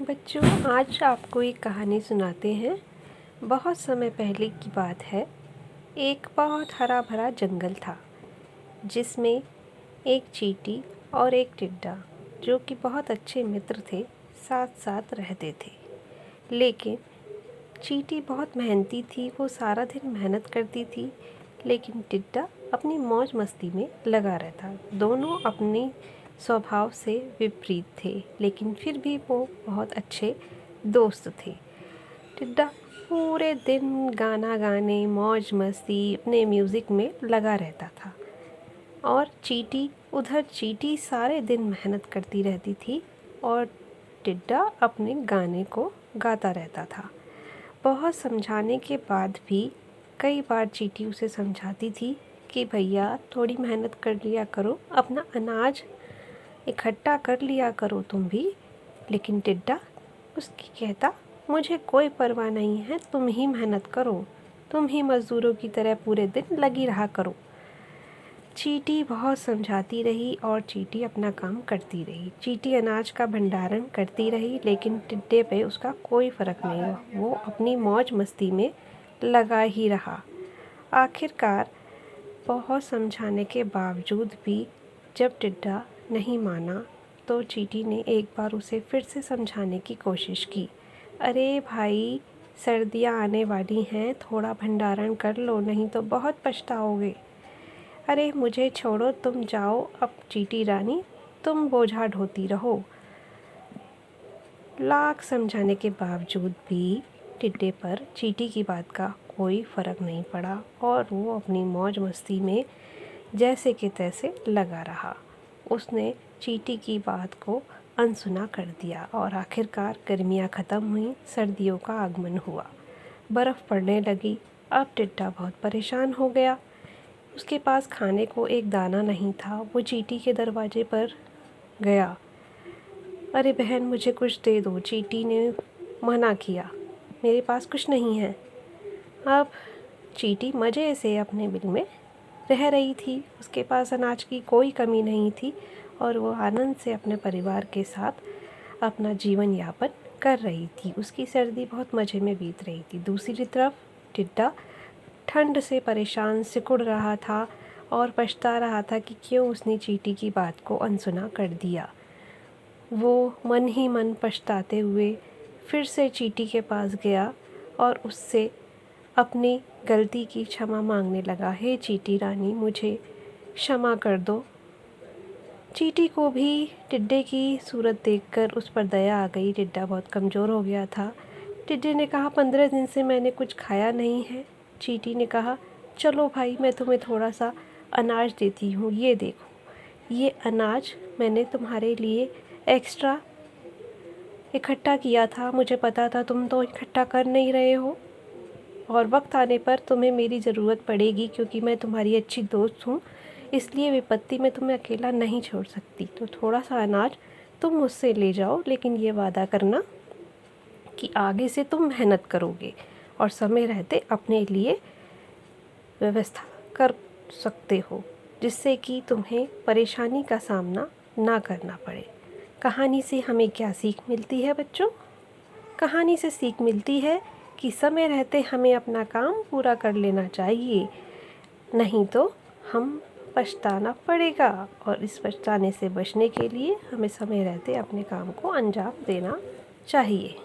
बच्चों, आज आपको एक कहानी सुनाते हैं। बहुत समय पहले की बात है। एक बहुत हरा भरा जंगल था जिसमें एक चींटी और एक टिड्डा, जो कि बहुत अच्छे मित्र थे, साथ साथ रहते थे। लेकिन चींटी बहुत मेहनती थी, वो सारा दिन मेहनत करती थी, लेकिन टिड्डा अपनी मौज मस्ती में लगा रहता। दोनों अपने स्वभाव से विपरीत थे, लेकिन फिर भी वो बहुत अच्छे दोस्त थे। टिड्डा पूरे दिन गाना गाने, मौज मस्ती, अपने म्यूज़िक में लगा रहता था और चींटी सारे दिन मेहनत करती रहती थी और टिड्डा अपने गाने को गाता रहता था। बहुत समझाने के बाद भी कई बार चींटी उसे समझाती थी कि भैया थोड़ी मेहनत कर लिया करो, अपना अनाज इकट्ठा कर लिया करो तुम भी। लेकिन टिड्डा उसकी कहता, मुझे कोई परवाह नहीं है, तुम ही मेहनत करो, तुम ही मज़दूरों की तरह पूरे दिन लगी रहा करो। चींटी बहुत समझाती रही और चींटी अपना काम करती रही। चींटी अनाज का भंडारण करती रही, लेकिन टिड्डे पे उसका कोई फ़र्क नहीं हुआ। वो अपनी मौज मस्ती में लगा ही रहा। आखिरकार बहुत समझाने के बावजूद भी जब टिड्डा नहीं माना, तो चींटी ने एक बार उसे फिर से समझाने की कोशिश की। अरे भाई, सर्दियाँ आने वाली हैं, थोड़ा भंडारण कर लो, नहीं तो बहुत पछताओगे। अरे मुझे छोड़ो, तुम जाओ अब चींटी रानी, तुम बोझा ढोती रहो। लाख समझाने के बावजूद भी टिड्डे पर चींटी की बात का कोई फ़र्क नहीं पड़ा और वो अपनी मौज मस्ती में जैसे के तैसे लगा रहा। उसने चींटी की बात को अनसुना कर दिया और आखिरकार गर्मियाँ ख़त्म हुई, सर्दियों का आगमन हुआ, बर्फ़ पड़ने लगी। अब टिड्डा बहुत परेशान हो गया। उसके पास खाने को एक दाना नहीं था। वो चींटी के दरवाजे पर गया। अरे बहन, मुझे कुछ दे दो। चींटी ने मना किया, मेरे पास कुछ नहीं है। अब चींटी मज़े से अपने बिल में रह रही थी। उसके पास अनाज की कोई कमी नहीं थी और वो आनंद से अपने परिवार के साथ अपना जीवन यापन कर रही थी। उसकी सर्दी बहुत मज़े में बीत रही थी। दूसरी तरफ टिड्डा ठंड से परेशान सिकुड़ रहा था और पछता रहा था कि क्यों उसने चींटी की बात को अनसुना कर दिया। वो मन ही मन पछताते हुए फिर से चींटी के पास गया और उससे अपनी गलती की क्षमा मांगने लगा। हे चींटी रानी, मुझे क्षमा कर दो। चींटी को भी टिड्डे की सूरत देखकर उस पर दया आ गई। टिड्डा बहुत कमज़ोर हो गया था। टिड्डे ने कहा, 15 दिन से मैंने कुछ खाया नहीं है। चींटी ने कहा, चलो भाई, मैं तुम्हें थोड़ा सा अनाज देती हूँ, ये देखो, ये अनाज मैंने तुम्हारे लिए एक्स्ट्रा इकट्ठा किया था। मुझे पता था तुम तो इकट्ठा कर नहीं रहे हो और वक्त आने पर तुम्हें मेरी ज़रूरत पड़ेगी, क्योंकि मैं तुम्हारी अच्छी दोस्त हूँ, इसलिए विपत्ति में तुम्हें अकेला नहीं छोड़ सकती। तो थोड़ा सा अनाज तुम मुझसे ले जाओ, लेकिन ये वादा करना कि आगे से तुम मेहनत करोगे और समय रहते अपने लिए व्यवस्था कर सकते हो, जिससे कि तुम्हें परेशानी का सामना ना करना पड़े। कहानी से हमें क्या सीख मिलती है बच्चों? कहानी से सीख मिलती है कि समय रहते हमें अपना काम पूरा कर लेना चाहिए, नहीं तो हम पछताना पड़ेगा। और इस पछताने से बचने के लिए हमें समय रहते अपने काम को अंजाम देना चाहिए।